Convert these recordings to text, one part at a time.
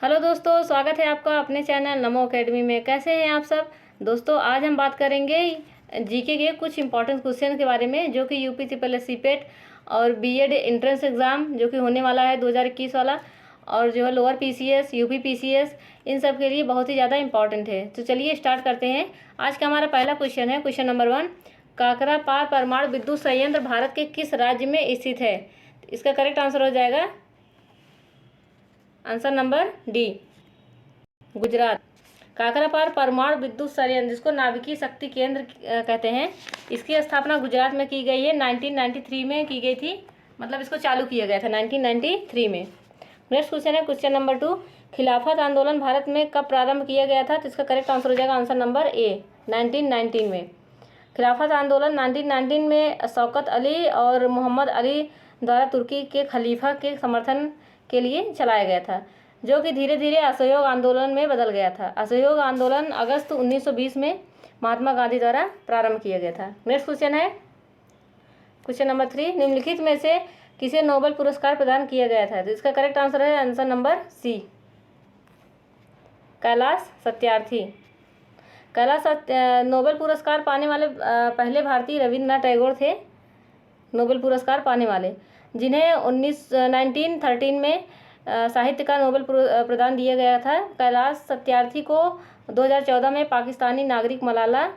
Hello दोस्तों, स्वागत है आपका अपने चैनल नमो एकेडमी में। कैसे हैं आप सब दोस्तों? आज हम बात करेंगे जीके के कुछ इंपॉर्टेंट क्वेश्चन के बारे में, जो कि यूपी ट्रिपल एस सीपेट और बीएड एंट्रेंस एग्ज़ाम जो कि होने वाला है 2021 वाला, और जो है लोअर पीसीएस, यूपी पीसीएस, इन सब के लिए बहुत ही ज़्यादा इंपॉर्टेंट है। तो चलिए स्टार्ट करते हैं। आज का हमारा पहला क्वेश्चन है, क्वेश्चन नंबर 1। काकरापार परमाणु विद्युत संयंत्र भारत के किस राज्य में स्थित है? इसका करेक्ट आंसर हो जाएगा answer number D, Gujarat. Kakrapar परमाणु विद्युत संयंत्र, जिसको नाभिकीय शक्ति केंद्र कहते हैं, इसकी स्थापना गुजरात में की गई है। 1993 में की गई थी, मतलब इसको चालू किया गया था 1993 में। नेक्स्ट क्वेश्चन है, क्वेश्चन नंबर 2। खिलाफत आंदोलन भारत में कब प्रारंभ किया गया था? तो इसका करेक्ट आंसर हो जाएगा आंसर नंबर ए, 1919 में। खिलाफत आंदोलन 1919 में शौकत अली और मोहम्मद अली द्वारा तुर्की के खलीफा के समर्थन के लिए चलाया गया था, जो कि धीरे धीरे असहयोग आंदोलन में बदल गया था। असहयोग आंदोलन अगस्त 1920 में महात्मा गांधी द्वारा प्रारंभ किया गया था। नेक्स्ट क्वेश्चन है, क्वेश्चन नंबर 3। निम्नलिखित में से किसे नोबेल पुरस्कार प्रदान किया गया था? तो इसका करेक्ट आंसर है answer number C, Kailash Satyarthi. Nobel पुरस्कार पाने वाले पहले भारतीय रविन्द्रनाथ टैगोर थे, नोबेल पुरस्कार पाने वाले, जिन्हें 1913 में साहित्य का नोबेल प्रदान दिया गया था। कैलाश सत्यार्थी को 2014 में पाकिस्तानी नागरिक मलाला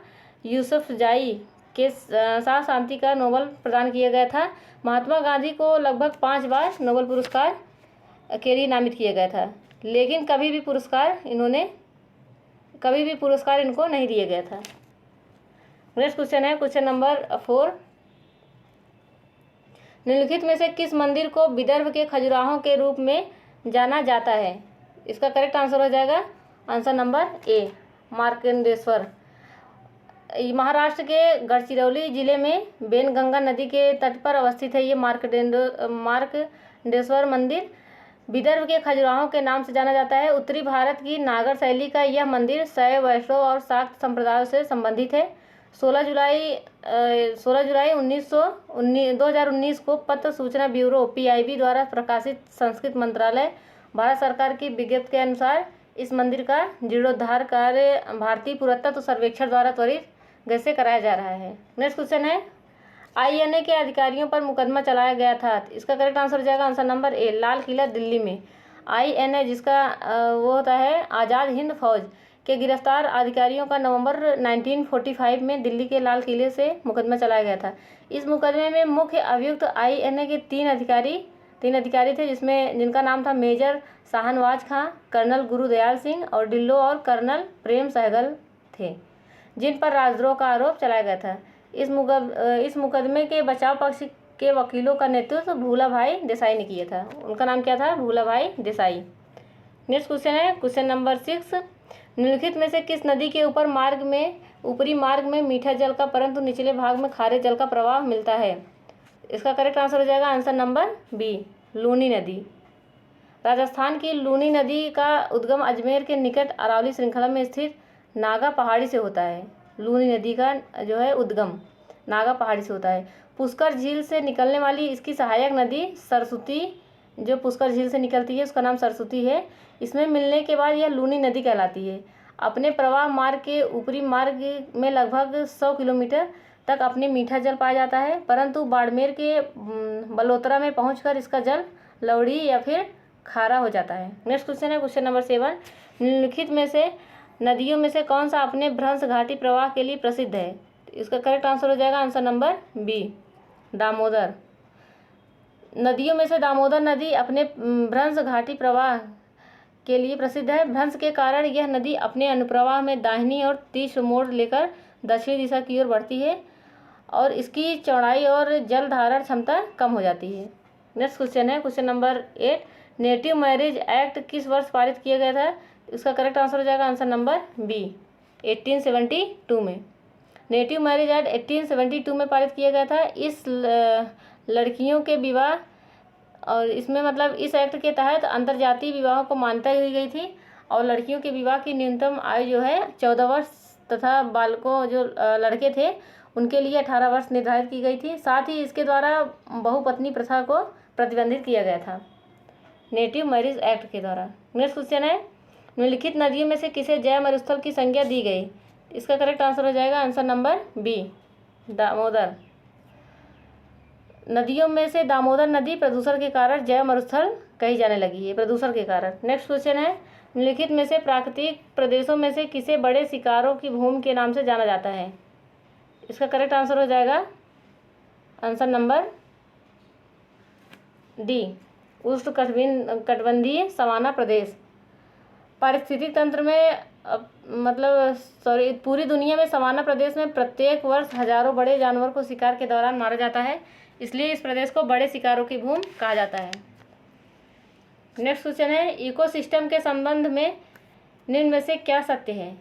यूसुफजाई के साथ शांति का नोबेल प्रदान किया गया था। महात्मा गांधी को लगभग 5 बार नोबेल पुरस्कार के लिए नामित किया गया था, लेकिन कभी भी पुरस्कार इनको नहीं दिया गया था। नेक्स्ट क्वेश्चन है, क्वेश्चन नंबर 4। निम्नलिखित में से किस मंदिर को विदर्भ के खजुराहों के रूप में जाना जाता है? इसका करेक्ट आंसर हो जाएगा answer number A, Markandeshwar. Maharashtra के गढ़चिरौली जिले में बेनगंगा नदी के तट पर अवस्थित है ये मार्कंडेश्वर मंदिर। विदर्भ के खजुराहों के नाम से जाना जाता है। उत्तरी भारत की नागर शैली का यह मंदिर शैव, वैष्णव और शाक्त संप्रदायों से संबंधित है। 16 जुलाई 2019 को पत्र सूचना ब्यूरो पीआईबी द्वारा प्रकाशित संस्कृत मंत्रालय भारत सरकार की विज्ञप्ति के अनुसार इस मंदिर का जीर्णोद्धार कार्य भारतीय पुरातत्व सर्वेक्षण द्वारा त्वरित गति से कराया जा रहा है। नेक्स्ट क्वेश्चन है, आईएनए के अधिकारियों पर मुकदमा चलाया गया था। इसका करेक्ट आंसर हो जाएगा answer number A, Lal Qila Delhi में। आईएनए जिसका वो होता है आज़ाद हिंद फौज के गिरफ्तार अधिकारियों का नवंबर 1945 में दिल्ली के लाल किले से मुकदमा चलाया गया था। इस मुकदमे में मुख्य अभियुक्त आईएनए के तीन अधिकारी थे, जिनका नाम था मेजर शाहनवाज खां, कर्नल गुरुदयाल सिंह और डिल्लो और कर्नल प्रेम सहगल थे, जिन पर राजद्रोह का आरोप चलाया गया था। इस मुकदमे के बचाव पक्ष के वकीलों का नेतृत्व भूलाभाई देसाई ने किया था। उनका नाम क्या था? भूलाभाई देसाई। नेक्स्ट क्वेश्चन है, क्वेश्चन नंबर 6। निम्नलिखित में से किस नदी के ऊपरी मार्ग में मीठा जल का परंतु निचले भाग में खारे जल का प्रवाह मिलता है? इसका करेक्ट आंसर हो जाएगा आंसर नंबर बी, लूनी नदी। राजस्थान की लूनी नदी का उद्गम अजमेर के निकट अरावली श्रृंखला में स्थित नागा पहाड़ी से होता है। लूनी नदी का जो है उद्गम नागा पहाड़ी से होता है। पुष्कर झील से निकलने वाली इसकी सहायक नदी सरस्वती, जो पुष्कर झील से निकलती है उसका नाम सरस्वती है। इसमें मिलने के बाद यह लूनी नदी कहलाती है। अपने प्रवाह मार्ग के ऊपरी मार्ग में लगभग 100 किलोमीटर तक अपने मीठा जल पाया जाता है, परंतु बाड़मेर के बलोतरा में पहुंचकर इसका जल लवड़ी या फिर खारा हो जाता है। नेक्स्ट क्वेश्चन है, क्वेश्चन नंबर 7। निम्नलिखित में से नदियों में से कौन सा अपने भ्रंश घाटी प्रवाह के लिए प्रसिद्ध है? इसका करेक्ट आंसर हो जाएगा आंसर नंबर बी, दामोदर। नदियों में से दामोदर नदी अपने भ्रंश घाटी प्रवाह के लिए प्रसिद्ध है। भ्रंश के कारण यह नदी अपने अनुप्रवाह में दाहिनी और तीव्र मोड़ लेकर दक्षिणी दिशा की ओर बढ़ती है और इसकी चौड़ाई और जल धारण क्षमता कम हो जाती है। नेक्स्ट क्वेश्चन है, question number 8। Native marriage act किस वर्ष पारित किया गया था? इसका करेक्ट आंसर हो जाएगा आंसर नंबर बी, 1872 में। नेटिव मैरिज एक्ट 1872 में पारित किया गया था। इस लड़कियों के विवाह और इसमें मतलब इस एक्ट के तहत अंतर्जातीय विवाहों को मान्यता दी गई थी और लड़कियों के विवाह की न्यूनतम आयु जो है 14 वर्ष तथा बालकों जो लड़के थे उनके लिए 18 वर्ष निर्धारित की गई थी। साथ ही इसके द्वारा बहुपत्नी प्रथा को प्रतिबंधित किया गया था। नेटिव मैरिज एक्ट के द्वारा। नेक्स्ट क्वेश्चन है, निम्नलिखित नदियों में से किसे जय मरुस्थल की संज्ञा दी गई? इसका करेक्ट आंसर हो जाएगा आंसर नंबर बी, दामोदर। नदियों में से दामोदर नदी प्रदूषण के कारण जय मरुस्थल कही जाने लगी है, प्रदूषण के कारण। नेक्स्ट क्वेश्चन है, निम्नलिखित में से प्राकृतिक प्रदेशों में से किसे बड़े शिकारों की भूमि के नाम से जाना जाता है? इसका करेक्ट आंसर हो जाएगा आंसर नंबर डी, उष्ण कटिबंधीय सवाना प्रदेश। पारिस्थितिक तंत्र में पूरी दुनिया में सवाना प्रदेश में प्रत्येक वर्ष हजारों बड़े जानवर को शिकार के दौरान मारा जाता है, इसलिए इस प्रदेश को बड़े शिकारों की भूमि कहा जाता है। नेक्स्ट क्वेश्चन है, इकोसिस्टम के संबंध में निम्न में से क्या सत्य है?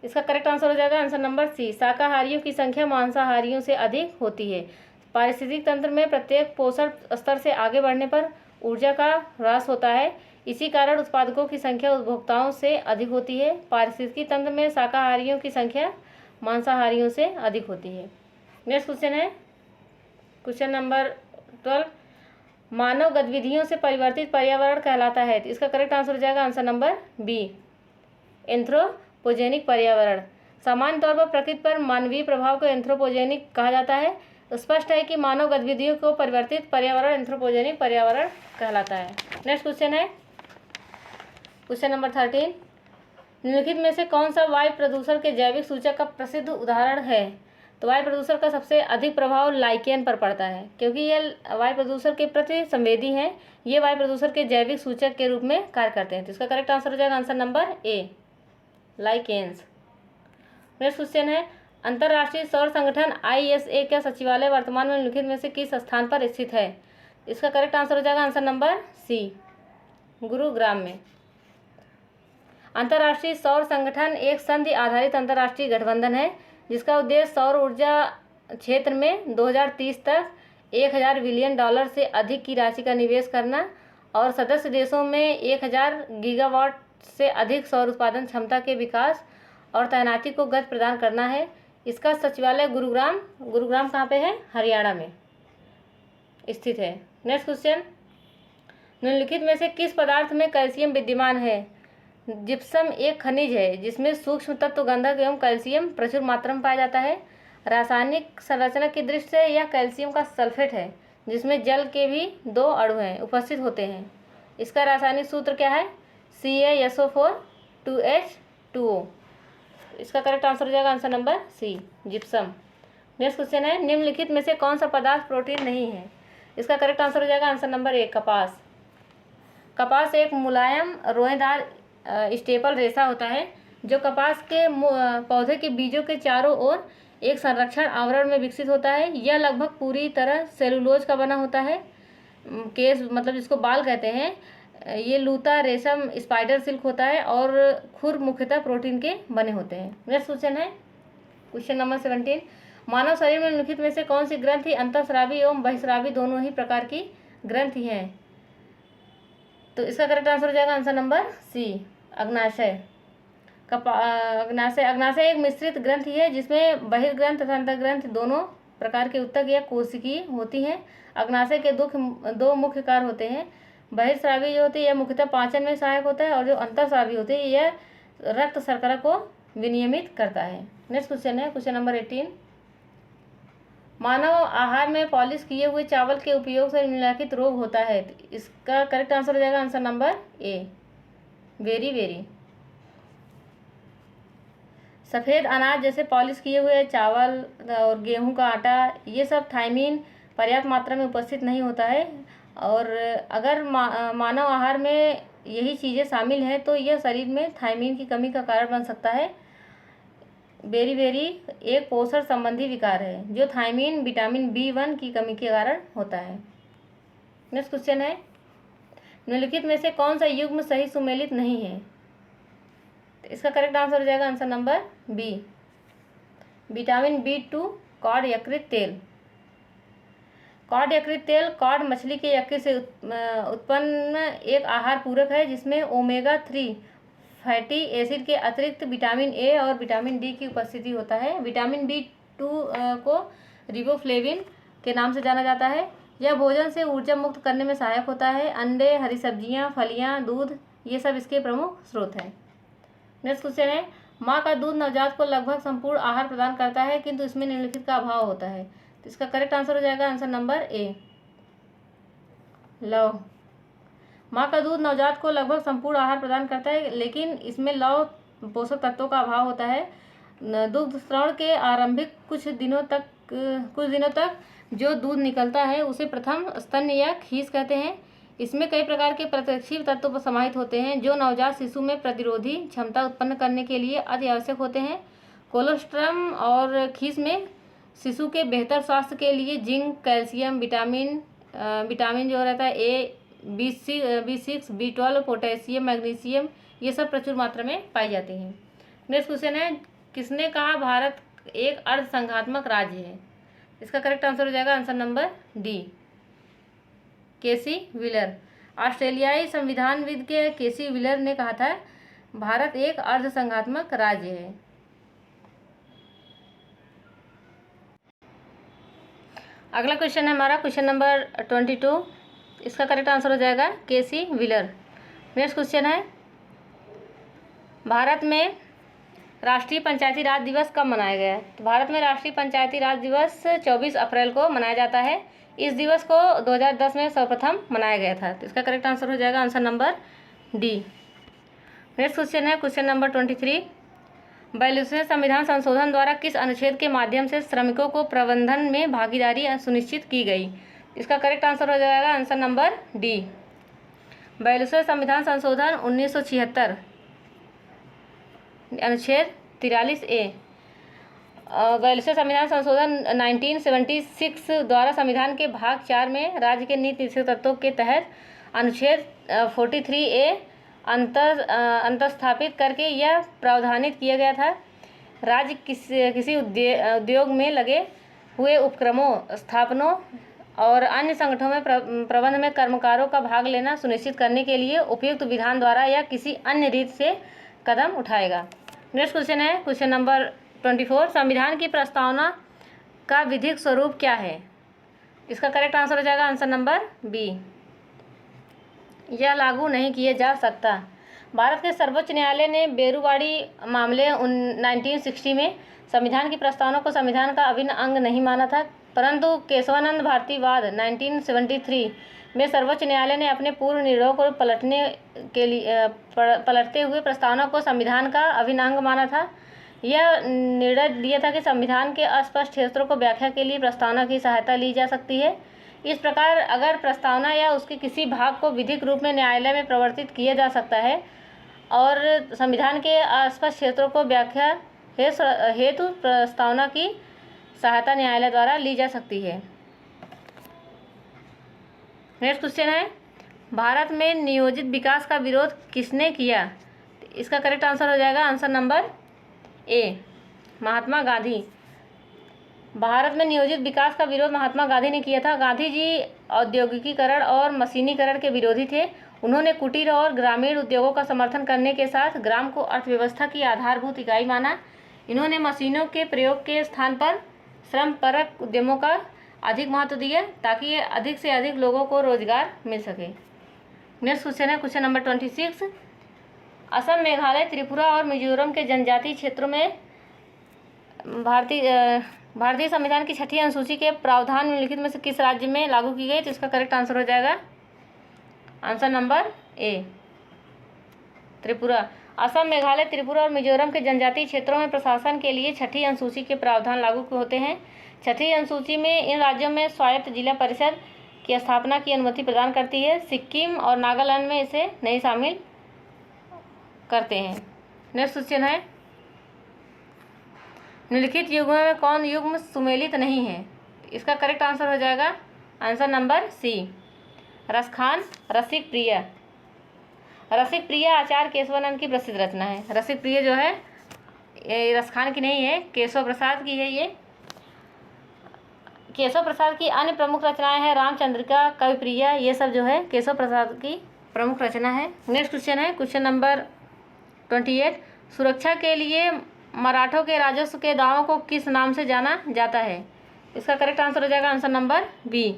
इसका करेक्ट आंसर हो जाएगा आंसर नंबर सी, शाकाहारियों की संख्या मांसाहारियों से अधिक होती है। पारिस्थितिक तंत्र में प्रत्येक पोषण स्तर से आगे बढ़ने पर ऊर्जा का ह्रास होता है, इसी कारण उत्पादकों की संख्या उपभोक्ताओं से अधिक होती है। पारिस्थितिकी तंत्र में शाकाहारियों की संख्या मांसाहारियों से अधिक होती है। नेक्स्ट क्वेश्चन है क्वेश्चन नंबर 12, मानव गतिविधियों से परिवर्तित पर्यावरण कहलाता है। तो इसका करेक्ट आंसर हो जाएगा आंसर नंबर बी, एंथ्रोपोजेनिक पर्यावरण। सामान्य तौर पर प्रकृति पर मानवीय प्रभाव को एंथ्रोपोजेनिक कहा जाता है। स्पष्ट है कि मानव गतिविधियों को परिवर्तित पर्यावरण एंथ्रोपोजेनिक पर्यावरण कहलाता है। नेक्स्ट क्वेश्चन है क्वेश्चन नंबर 13, निम्नलिखित में से कौन सा वायु प्रदूषण के जैविक सूचक का प्रसिद्ध उदाहरण है? तो वायु प्रदूषण का सबसे अधिक प्रभाव लाइकेन पर पड़ता है, क्योंकि ये वायु प्रदूषण के प्रति संवेदी हैं। ये वायु प्रदूषण के जैविक सूचक के रूप में कार्य करते हैं। तो इसका करेक्ट आंसर हो जाएगा answer number A, lichens. Next question है, अंतर्राष्ट्रीय सौर संगठन ISA का सचिवालय वर्तमान में निम्नलिखित में से किस स्थान पर स्थित है? इसका करेक्ट आंसर हो जाएगा आंसर नंबर सी, गुरुग्राम में। अंतर्राष्ट्रीय सौर संगठन एक संधि आधारित अंतर्राष्ट्रीय गठबंधन है, जिसका उद्देश्य सौर ऊर्जा क्षेत्र में 2030 तक 1000 बिलियन डॉलर से अधिक की राशि का निवेश करना और सदस्य देशों में 1000 गीगावाट से अधिक सौर उत्पादन क्षमता के विकास और तैनाती को गति प्रदान करना है। इसका सचिवालय गुरुग्राम कहाँ पे है? हरियाणा में स्थित है। नेक्स्ट क्वेश्चन, निम्नलिखित में से किस पदार्थ में कैल्शियम विद्यमान है? जिप्सम एक खनिज है जिसमें सूक्ष्म तत्व गंधक एवं कैल्शियम प्रचुर मात्रा में पाया जाता है। रासायनिक संरचना की दृष्टि से यह कैल्शियम का सल्फेट है, जिसमें जल के भी 2 अणु हैं उपस्थित होते हैं। इसका रासायनिक सूत्र क्या है? CaSO4 2H2O। इसका करेक्ट आंसर हो जाएगा answer number C, gypsum. Next question है, निम्नलिखित में से कौन सा पदार्थ प्रोटीन नहीं है? इसका करेक्ट आंसर हो जाएगा आंसर नंबर ए, कपास। कपास एक मुलायम रोएदार स्टेपल रेशा होता है, जो कपास के पौधे के बीजों के चारों ओर एक संरक्षण आवरण में विकसित होता है। यह लगभग पूरी तरह सेलुलोज का बना होता है। केस जिसको बाल कहते हैं, ये लूता रेशम स्पाइडर सिल्क होता है और खुर मुख्यतः प्रोटीन के बने होते हैं। नेक्स्ट क्वेश्चन है क्वेश्चन नंबर 17, मानव शरीर में निम्नलिखित में से कौन सी ग्रंथि अंतःस्रावी एवं बहिस्रावी दोनों ही प्रकार की ग्रंथि हैं? तो इसका करेक्ट आंसर हो जाएगा आंसर नंबर सी, अग्नाशय। अग्नाशय एक मिश्रित ग्रंथि है जिसमें बहिर्ग्रंथ तथा अंतर्ग्रंथ दोनों प्रकार के उत्तक या कोशिकीय होती हैं। अग्नाशय के 2 मुख्य कार्य होते हैं। बहिर्स्रावी जो होती है यह मुख्यतः पाचन में सहायक होता है, और जो अंतःस्रावी होती है यह रक्त शर्करा को विनियमित करता है। नेक्स्ट क्वेश्चन है क्वेश्चन नंबर 18, मानव आहार में पॉलिश किए हुए चावल के उपयोग से निम्नलिखित रोग होता है। इसका करेक्ट आंसर हो जाएगा आंसर नंबर ए, बेरी। सफ़ेद अनाज जैसे पॉलिश किए हुए चावल और गेहूं का आटा, ये सब थायमीन पर्याप्त मात्रा में उपस्थित नहीं होता है, और अगर मानव आहार में यही चीज़ें शामिल हैं तो यह शरीर में थायमीन की कमी का कारण बन सकता है। बेरी एक पोषण संबंधी विकार है जो थायमीन विटामिन B1 की कमी के कारण होता है। नेक्स्ट क्वेश्चन है, निम्नलिखित में से कौन सा युग्म सही सुमेलित नहीं है? तो इसका करेक्ट आंसर हो जाएगा answer number B, vitamin B2 cod यकृत तेल। कॉड यकृत तेल कॉड मछली के यकृत से उत्पन्न एक आहार पूरक है जिसमें ओमेगा 3 फैटी एसिड के अतिरिक्त विटामिन ए और विटामिन डी की उपस्थिति होता है। विटामिन B2 को रिबोफ्लेविन के नाम से जाना जाता है। यह भोजन से ऊर्जा मुक्त करने में सहायक होता है। अंडे, हरी सब्जियां, फलियां, दूध ये सब इसके प्रमुख स्रोत हैं। नेक्स्ट क्वेश्चन है, माँ का दूध नवजात को लगभग संपूर्ण आहार प्रदान करता है किंतु इसमें निम्नलिखित का अभाव होता है। तो इसका करेक्ट आंसर हो जाएगा आंसर नंबर ए, लव। माँ का दूध नवजात को लगभग संपूर्ण आहार प्रदान करता है लेकिन इसमें लव पोषक तत्वों का अभाव होता है। दुग्ध स्राव के आरंभिक कुछ दिनों तक जो दूध निकलता है उसे प्रथम स्तन्य या खीस कहते हैं। इसमें कई प्रकार के प्रतिरक्षी तत्व समाहित होते हैं जो नवजात शिशु में प्रतिरोधी क्षमता उत्पन्न करने के लिए अति आवश्यक होते हैं। कोलोस्ट्रम और खीस में शिशु के बेहतर स्वास्थ्य के लिए जिंक, कैल्शियम, विटामिन जो रहता है ए, B6, B12, पोटेशियम, मैग्नीशियम ये सब प्रचुर मात्रा में पाई जाती हैं। नेक्स्ट क्वेश्चन है, किसने कहा भारत एक अर्ध संघात्मक राज्य है। इसका करेक्ट आंसर हो जाएगा आंसर नंबर डी, केसी व्हीलर। ऑस्ट्रेलियाई संविधानविद के केसी व्हीलर ने कहा था भारत एक अर्ध संघात्मक राज्य है। अगला क्वेश्चन है हमारा क्वेश्चन नंबर 22। इसका करेक्ट आंसर हो जाएगा केसी व्हीलर। नेक्स्ट क्वेश्चन है, भारत में राष्ट्रीय पंचायती राज दिवस कब मनाया गया है। तो भारत में राष्ट्रीय पंचायती राज दिवस 24 अप्रैल को मनाया जाता है। इस दिवस को 2010 में सर्वप्रथम मनाया गया था। तो इसका करेक्ट आंसर हो जाएगा answer number D. Next question है क्वेश्चन नंबर 23। 42वें संविधान संशोधन द्वारा किस अनुच्छेद के माध्यम से श्रमिकों को प्रबंधन में भागीदारी सुनिश्चित की गई। इसका करेक्ट आंसर हो जाएगा आंसर नंबर डी, 42वें संविधान संशोधन 1976 अनुच्छेद 43A। 42वें संविधान संशोधन 1976 द्वारा संविधान के भाग 4 में राज्य के नीति तत्वों के तहत अनुच्छेद 43A अंतर्स्थापित करके यह प्रावधानित किया गया था, राज्य किसी उद्योग में लगे हुए उपक्रमों, स्थापनों और अन्य संगठनों में प्रबंध में कर्मकारों का भाग लेना सुनिश्चित करने के लिए उपयुक्त विधान द्वारा या किसी अन्य रीत से कदम उठाएगा। नेक्स्ट क्वेश्चन है क्वेश्चन नंबर 24। संविधान की प्रस्तावना का विधिक स्वरूप क्या है। इसका करेक्ट आंसर हो जाएगा आंसर नंबर बी, यह लागू नहीं किया जा सकता। भारत के सर्वोच्च न्यायालय ने बेरुवाड़ी मामले 1960 में संविधान की प्रस्तावना को संविधान का अभिन्न अंग नहीं माना था, परंतु केशवानंद भारतीवाद 1973 में सर्वोच्च न्यायालय ने अपने पूर्व निर्णयों को पलटते हुए प्रस्तावना को संविधान का अभिन्न अंग माना था। यह निर्णय दिया था कि संविधान के अस्पष्ट क्षेत्रों को व्याख्या के लिए प्रस्तावना की सहायता ली जा सकती है। इस प्रकार अगर प्रस्तावना या उसके किसी भाग को विधिक रूप में न्यायालय में प्रवर्तित किया जा सकता है और संविधान के अस्पष्ट क्षेत्रों को व्याख्या हेतु प्रस्तावना की सहायता न्यायालय द्वारा ली जा सकती है। नेक्स्ट क्वेश्चन है, भारत में नियोजित विकास का विरोध किसने किया। इसका करेक्ट आंसर हो जाएगा answer number A, Mahatma Gandhi. Bharat में नियोजित विकास का विरोध महात्मा गांधी ने किया था। गांधी जी औद्योगिकीकरण और मशीनीकरण के विरोधी थे। उन्होंने कुटीर और ग्रामीण उद्योगों का समर्थन करने के साथ ग्राम को अर्थव्यवस्था की आधारभूत इकाई माना। इन्होंने मशीनों के प्रयोग के स्थान पर श्रमपरक उद्यमों का अधिक महत्व दिया ताकि अधिक से अधिक लोगों को रोजगार मिल सके। नेक्स्ट क्वेश्चन है क्वेश्चन नंबर 26। असम, मेघालय, त्रिपुरा और मिजोरम के जनजातीय क्षेत्रों में भारतीय संविधान की 6ठी अनुसूची के प्रावधान निम्नलिखित में से किस राज्य में लागू की गई। तो इसका करेक्ट आंसर हो जाएगा answer number A, Tripura. Assam, Meghalaya, Tripura और मिजोरम के जनजातीय क्षेत्रों में प्रशासन के लिए 6ठी अनुसूची के प्रावधान लागू होते हैं। 6ठी अनुसूची में इन राज्यों में स्वायत्त जिला परिषद की स्थापना की अनुमति प्रदान करती है। सिक्किम और नागालैंड में इसे नहीं शामिल करते हैं। नेक्स्ट क्वेश्चन है, निम्नलिखित युग्म में कौन युग्म सुमेलित नहीं है। इसका करेक्ट आंसर हो जाएगा आंसर नंबर सी, रसखान, रसिक प्रिय। रसिक प्रिय आचार्य केशवानंद की प्रसिद्ध रचना है। रसिक प्रिय जो है ये रसखान की नहीं है, केशव प्रसाद की है। ये केशव प्रसाद की अन्य प्रमुख रचनाएं हैं रामचंद्रिका, कविप्रिय, ये सब जो है केशव प्रसाद की प्रमुख रचना है। नेक्स्ट क्वेश्चन है क्वेश्चन नंबर 28। सुरक्षा के लिए मराठों के राजस्व के दावों को किस नाम से जाना जाता है। इसका करेक्ट आंसर हो जाएगा आंसर नंबर बी,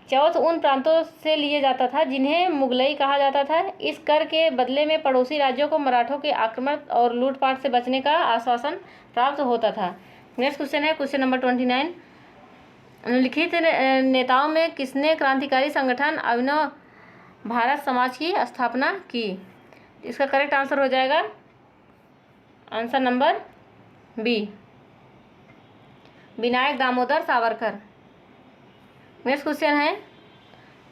चौथ उन प्रांतों से लिए जाता था जिन्हें मुगलई कहा जाता था। इस कर के बदले में पड़ोसी राज्यों को मराठों के आक्रमण और लूटपाट से बचने का आश्वासन प्राप्त होता था। नेक्स्ट क्वेश्चन है क्वेश्चन नंबर 29। निम्नलिखित नेताओं में किसने क्रांतिकारी संगठन अभिनव भारत समाज की स्थापना की? इसका करेक्ट आंसर हो जाएगा answer number B, Vinayak Damodar Savarkar. Next question है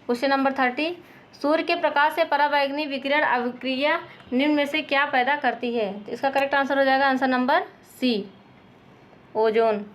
क्वेश्चन नंबर 30। सूर्य के प्रकाश से पराबैंगनी विकिरण अभिक्रिया निम्न में से क्या पैदा करती है? इसका करेक्ट आंसर हो जाएगा आंसर नंबर सी, ओजोन।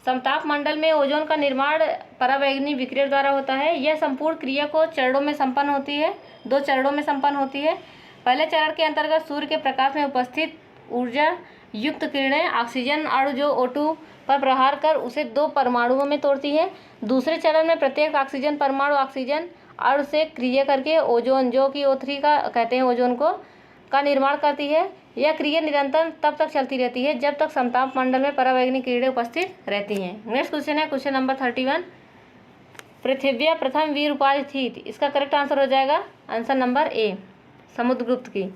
समताप मंडल में ओजोन का निर्माण पराबैंगनी विकिरण द्वारा होता है। यह संपूर्ण क्रिया को चरणों में संपन्न होती है, 2 चरणों में संपन्न होती है। पहले चरण के अंतर्गत सूर्य के प्रकाश में उपस्थित ऊर्जा युक्त किरणें ऑक्सीजन अणु जो O2 पर प्रहार कर उसे 2 परमाणुओं में तोड़ती है। दूसरे चरण में प्रत्येक ऑक्सीजन परमाणु ऑक्सीजन अणु से क्रिया करके ओजोन जो कि O3 का कहते हैं ओजोन को का निर्माण करती है। यह क्रिया निरंतर तब तक चलती रहती है जब तक समताप मंडल में पराबैंगनी किरणें उपस्थित रहती हैं। नेक्स्ट क्वेश्चन है क्वेश्चन नंबर 31। पृथ्वी प्रथम वीर उपाधि थी? इसका करेक्ट आंसर हो जाएगा आंसर नंबर ए, समुद्रगुप्त की।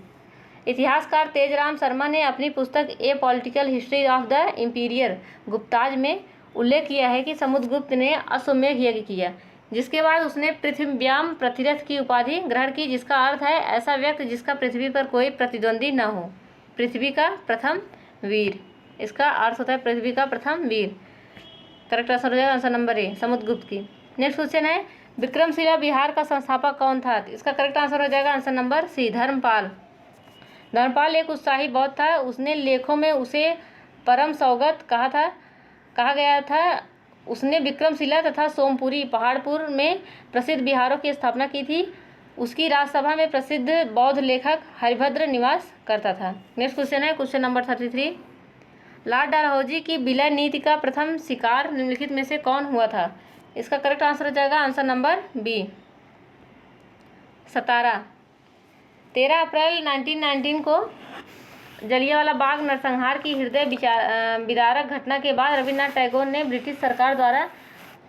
इतिहासकार तेजराम शर्मा ने अपनी पुस्तक a political history of the imperial Guptas में उल्लेख किया है कि समुद्रगुप्त ने अश्वमेध यज्ञ किया, जिसके बाद उसने पृथ्व्याम प्रतिरथ की उपाधि ग्रहण की, जिसका अर्थ है ऐसा व्यक्ति जिसका पृथ्वी पर कोई प्रतिद्वंदी न हो, पृथ्वी का प्रथम वीर। इसका अर्थ होता है पृथ्वी का प्रथम वीर। करेक्ट आंसर हो जाएगा आंसर नंबर ए, समुद्रगुप्त की। नेक्स्ट क्वेश्चन है विक्रमशिला बिहार का संस्थापक कौन था? इसका करेक्ट आंसर हो जाएगा answer number C, Dharmpal. Dharmpal एक उत्साही बौद्ध था। उसने लेखों में उसे परम सौगत कहा गया था। उसने विक्रमशिला तथा सोमपुरी पहाड़पुर में प्रसिद्ध बिहारों की स्थापना की थी। उसकी राजसभा में प्रसिद्ध बौद्ध लेखक हरिभद्र निवास करता था। नेक्स्ट क्वेश्चन है क्वेश्चन नंबर 33। लॉर्ड डलहौजी की विलय नीति का प्रथम शिकार निम्नलिखित में से कौन हुआ था? इसका करेक्ट आंसर हो जाएगा आंसर नंबर बी, सतारा। 13 अप्रैल 1919 को जलियांवाला बाग नरसंहार की हृदय विदारक घटना के बाद रविन्द्रनाथ टैगोर ने ब्रिटिश सरकार द्वारा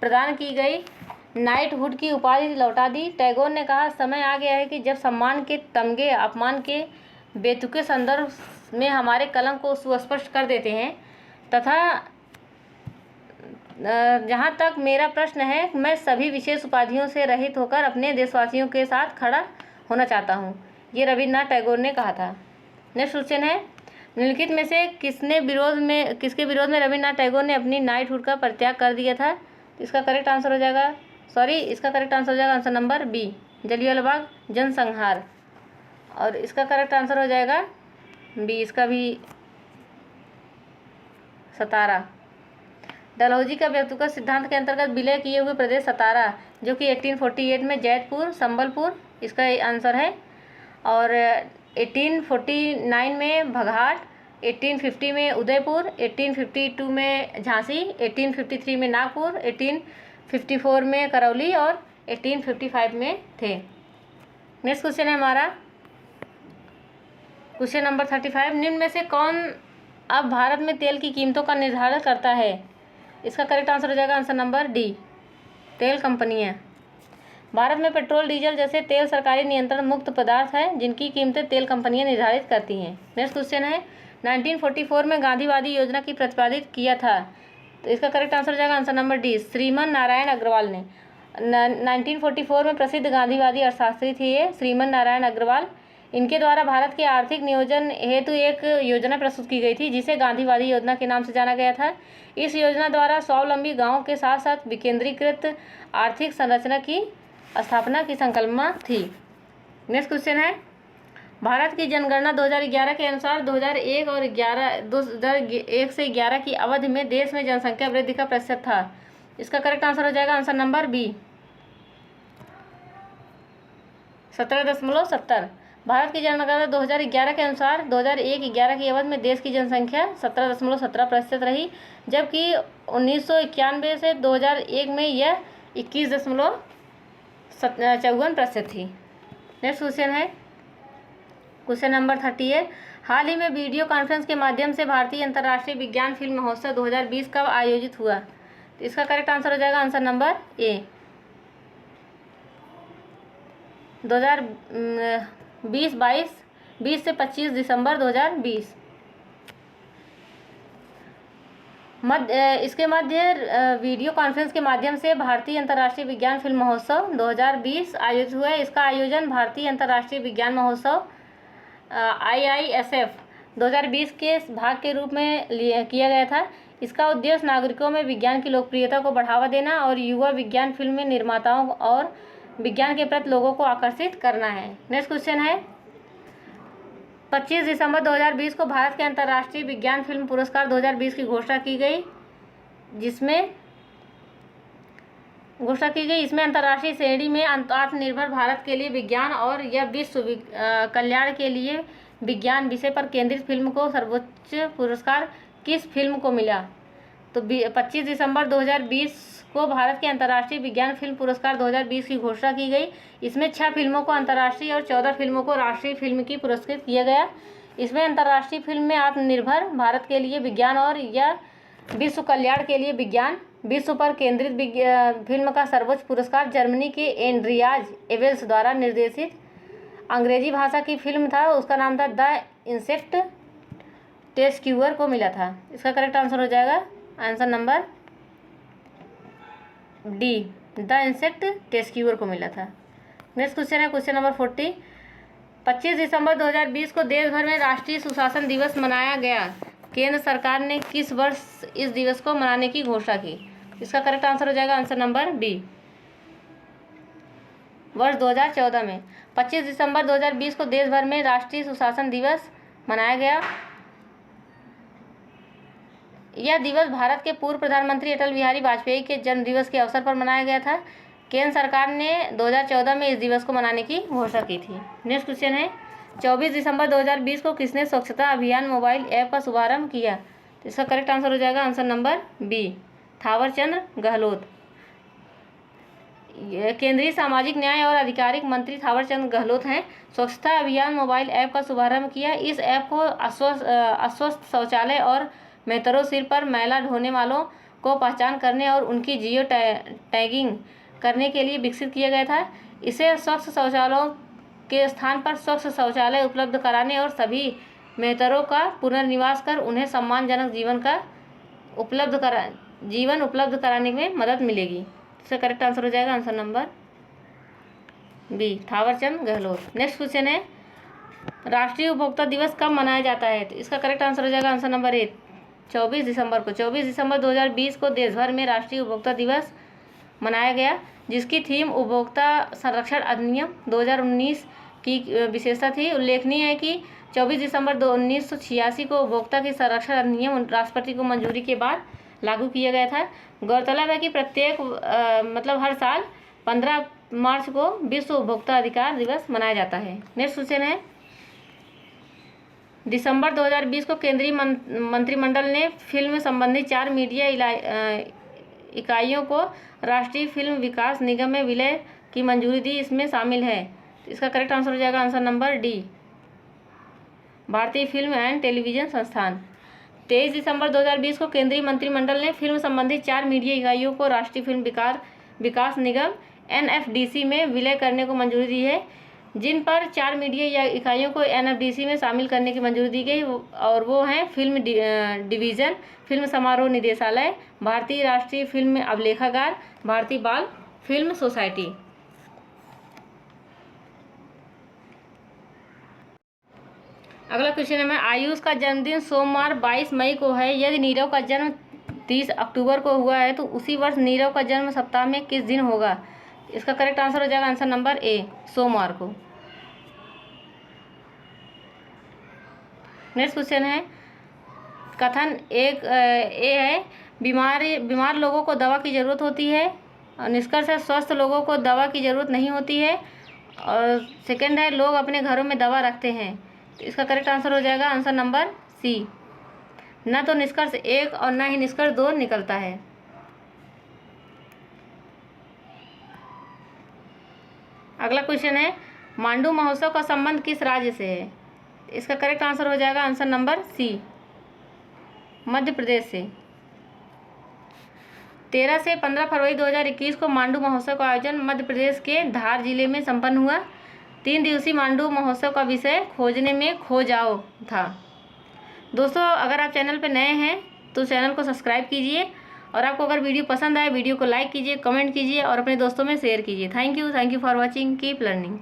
प्रदान की गई नाइटहुड की उपाधि लौटा दी। टैगोर ने कहा, समय आ गया है कि जब सम्मान के तमगे अपमान के बेतुके संदर्भ में हमारे कलंक को सुस्पष्ट कर देते हैं तथा जहाँ तक मेरा प्रश्न है, मैं सभी विशेष उपाधियों से रहित होकर अपने देशवासियों के साथ खड़ा होना चाहता हूँ। ये रविन्द्रनाथ टैगोर ने कहा था। नेक्स्ट क्वेश्चन है निम्नलिखित में से किसके विरोध में रविन्द्रनाथ टैगोर ने अपनी नाइटहुड का परित्याग कर दिया था? इसका करेक्ट आंसर हो जाएगा answer number B, Jallianwala Bagh जनसंहार। और इसका करेक्ट आंसर हो जाएगा बी, इसका भी सतारा। डलहौजी का व्यक्तिगत सिद्धांत के अंतर्गत विलय किए हुए प्रदेश सतारा, जो कि 1848 में जैतपुर संबलपुर इसका आंसर है, और 1849 में भगहाट, 1850 में उदयपुर, 1852 में झांसी, 1853 में नागपुर, 1854 में करौली और 1855 में थे। नेक्स्ट क्वेश्चन है हमारा क्वेश्चन नंबर 35। निम्न में से कौन अब भारत में तेल की कीमतों का निर्धारण करता है? इसका करेक्ट आंसर हो जाएगा आंसर नंबर डी, तेल कंपनियां। भारत में पेट्रोल डीजल जैसे तेल सरकारी नियंत्रण मुक्त पदार्थ है जिनकी कीमतें तेल कंपनियां निर्धारित करती हैं। नेक्स्ट क्वेश्चन है 1944 में गांधीवादी योजना की प्रतिपादित किया था, तो इसका करेक्ट आंसर हो जाएगा answer number D, Shriman Narayan Agarwal ने। 1944 में प्रसिद्ध गांधीवादी अर्थशास्त्री थे ये श्रीमन नारायण अग्रवाल। इनके द्वारा भारत के आर्थिक नियोजन हेतु एक योजना प्रस्तुत की गई थी जिसे गांधीवादी योजना के नाम से जाना गया था। इस योजना द्वारा स्वावलंबी गांवों के साथ साथ विकेंद्रीकृत आर्थिक संरचना की स्थापना की संकल्पना थी। नेक्स्ट क्वेश्चन है भारत की जनगणना 2011 के अनुसार 2001 से 11 की अवधि में देश में जनसंख्या वृद्धि का प्रतिशत था। इसका करेक्ट आंसर हो जाएगा आंसर नंबर बी, 17.70। भारत की जनगणना 2011 के अनुसार 2001-11 की अवधि में देश की जनसंख्या 17.17% रही, जबकि 1991 से 2001 में यह 21.54% थी। नेक्स्ट क्वेश्चन है क्वेश्चन नंबर 38। हाल ही में वीडियो कॉन्फ्रेंस के माध्यम से भारतीय अंतर्राष्ट्रीय विज्ञान फिल्म महोत्सव 2020 कब आयोजित हुआ? तो इसका करेक्ट आंसर हो जाएगा आंसर नंबर ए। 20 से 25 दिसंबर 2020। इसके मध्य वीडियो कॉन्फ्रेंस के माध्यम से भारतीय अंतर्राष्ट्रीय विज्ञान फिल्म महोत्सव 2020 आयोजित हुआ है। इसका आयोजन भारतीय अंतर्राष्ट्रीय विज्ञान महोत्सव IISF 2020 के भाग के रूप में किया गया था। इसका उद्देश्य नागरिकों में विज्ञान की लोकप्रियता को बढ़ावा देना और युवा विज्ञान फिल्म निर्माताओं और विज्ञान के प्रति लोगों को आकर्षित करना है। नेक्स्ट क्वेश्चन है, 25 दिसंबर 2020 को भारत के अंतर्राष्ट्रीय विज्ञान फिल्म पुरस्कार 2020 की घोषणा की गई, इसमें अंतर्राष्ट्रीय श्रेणी में आत्मनिर्भर भारत के लिए विज्ञान और या विश्व कल्याण के लिए विज्ञान विषय पर केंद्रित फिल्म को सर्वोच्च पुरस्कार किस फिल्म को मिला? तो 25 दिसंबर 2020 को भारत के अंतर्राष्ट्रीय विज्ञान फिल्म पुरस्कार 2020 की घोषणा की गई। इसमें 6 फिल्मों को अंतर्राष्ट्रीय और 14 फिल्मों को राष्ट्रीय फिल्म की पुरस्कृत किया गया। इसमें अंतर्राष्ट्रीय फिल्म में आत्मनिर्भर भारत के लिए विज्ञान और या विश्व कल्याण के लिए विज्ञान विश्व पर केंद्रित फिल्म का सर्वोच्च पुरस्कार जर्मनी के एंड्रियाज एवेल्स द्वारा निर्देशित अंग्रेजी भाषा की फिल्म था, उसका नाम था द इंसेक्ट टेस्क्यूअर को मिला था। इसका करेक्ट आंसर हो जाएगा answer number D, the insect टेस्क्यूअर को मिला था। नेक्स्ट क्वेश्चन है क्वेश्चन नंबर 40, 25 दिसंबर 2020 को देश भर में राष्ट्रीय सुशासन दिवस मनाया गया। केंद्र सरकार ने किस वर्ष इस दिवस को मनाने की घोषणा की? इसका करेक्ट आंसर हो जाएगा आंसर नंबर बी, वर्ष 2014 में। 25 दिसंबर 2020 को देश भर में राष्ट्रीय सुशासन दिवस मनाया गया। यह दिवस भारत के पूर्व प्रधानमंत्री अटल बिहारी वाजपेयी के जन्म दिवस के अवसर पर मनाया गया था। केंद्र सरकार ने 2014 में इस दिवस को मनाने की घोषणा की थी। नेक्स्ट क्वेश्चन है, 24 दिसंबर 2020 को किसने स्वच्छता अभियान मोबाइल ऐप का शुभारंभ किया? तो इसका करेक्ट आंसर हो जाएगा answer number B, Thawarchand Gehlot. केंद्रीय सामाजिक न्याय और आधिकारिक मंत्री थावरचंद गहलोत हैं। स्वच्छता अभियान मोबाइल ऐप का शुभारंभ किया। इस ऐप को अस्वस्थ शौचालय और मेहतरों सिर पर मैला ढोने वालों को पहचान करने और उनकी जियो टैगिंग करने के लिए विकसित किया गया था। इसे स्वच्छ शौचालयों के स्थान पर स्वच्छ शौचालय उपलब्ध कराने और सभी मेहतरों का पुनर्निवास कर उन्हें सम्मानजनक जीवन उपलब्ध कराने में मदद मिलेगी। इसका करेक्ट आंसर हो जाएगा answer number B, Thawarchand Gehlot. Next question है, राष्ट्रीय उपभोक्ता दिवस कब मनाया जाता है? तो इसका करेक्ट आंसर हो जाएगा आंसर नंबर ए, 24 दिसंबर को। 24 दिसंबर 2020 को देश भर में राष्ट्रीय उपभोक्ता दिवस मनाया गया, जिसकी थीम उपभोक्ता संरक्षण अधिनियम 2019 की विशेषता थी। उल्लेखनीय है कि 24 दिसंबर 1986 को उपभोक्ता की संरक्षण अधिनियम राष्ट्रपति को मंजूरी के बाद लागू किया गया था। गौरतलब है कि प्रत्येक हर साल 15 मार्च को विश्व उपभोक्ता अधिकार दिवस मनाया जाता है। नेक्स्ट क्वेश्चन है, दिसंबर 2020 को केंद्रीय मंत्रिमंडल ने फिल्म संबंधी 4 मीडिया इकाइयों को राष्ट्रीय फिल्म विकास निगम में विलय की मंजूरी दी। इसमें शामिल है, इसका करेक्ट आंसर हो जाएगा आंसर नंबर डी, भारतीय फिल्म एंड टेलीविजन संस्थान। 23 दिसंबर 2020 को केंद्रीय मंत्रिमंडल ने फिल्म संबंधी 4 मीडिया इकाइयों को राष्ट्रीय फिल्म विकास निगम NFDC में विलय करने को मंजूरी दी है। जिन पर 4 मीडिया इकाइयों को NFDC में शामिल करने की मंजूरी दी गई और वो हैं फिल्म डिवीज़न, फिल्म समारोह निदेशालय, भारतीय राष्ट्रीय फिल्म अभिलेखागार, भारतीय बाल फिल्म सोसाइटी। अगला क्वेश्चन है, आयुष का जन्मदिन सोमवार 22 मई को है। यदि नीरव का जन्म 30 अक्टूबर को हुआ है तो उसी वर्ष नीरव का जन्म सप्ताह में किस दिन होगा? इसका करेक्ट आंसर हो जाएगा आंसर नंबर ए, सोमवार को। नेक्स्ट क्वेश्चन है, कथन एक ए है, बीमार लोगों को दवा की ज़रूरत होती है, और निष्कर्ष है स्वस्थ लोगों को दवा की ज़रूरत नहीं होती है, और सेकंड है लोग अपने घरों में दवा रखते हैं। तो इसका करेक्ट आंसर हो जाएगा आंसर नंबर सी, न तो निष्कर्ष 1 और न ही निष्कर्ष 2 निकलता है। अगला क्वेश्चन है, मांडू महोत्सव का संबंध किस राज्य से है? इसका करेक्ट आंसर हो जाएगा आंसर नंबर सी, मध्य प्रदेश से। 13 से 15 फरवरी 2021 को मांडू महोत्सव का आयोजन मध्य प्रदेश के धार जिले में संपन्न हुआ। 3 दिवसीय मांडू महोत्सव का विषय खोजने में खो जाओ था। दोस्तों, अगर आप चैनल पर नए हैं तो चैनल को सब्सक्राइब कीजिए, और आपको अगर वीडियो पसंद आए वीडियो को लाइक कीजिए, कमेंट कीजिए और अपने दोस्तों में शेयर कीजिए। Thank you for watching. Keep learning.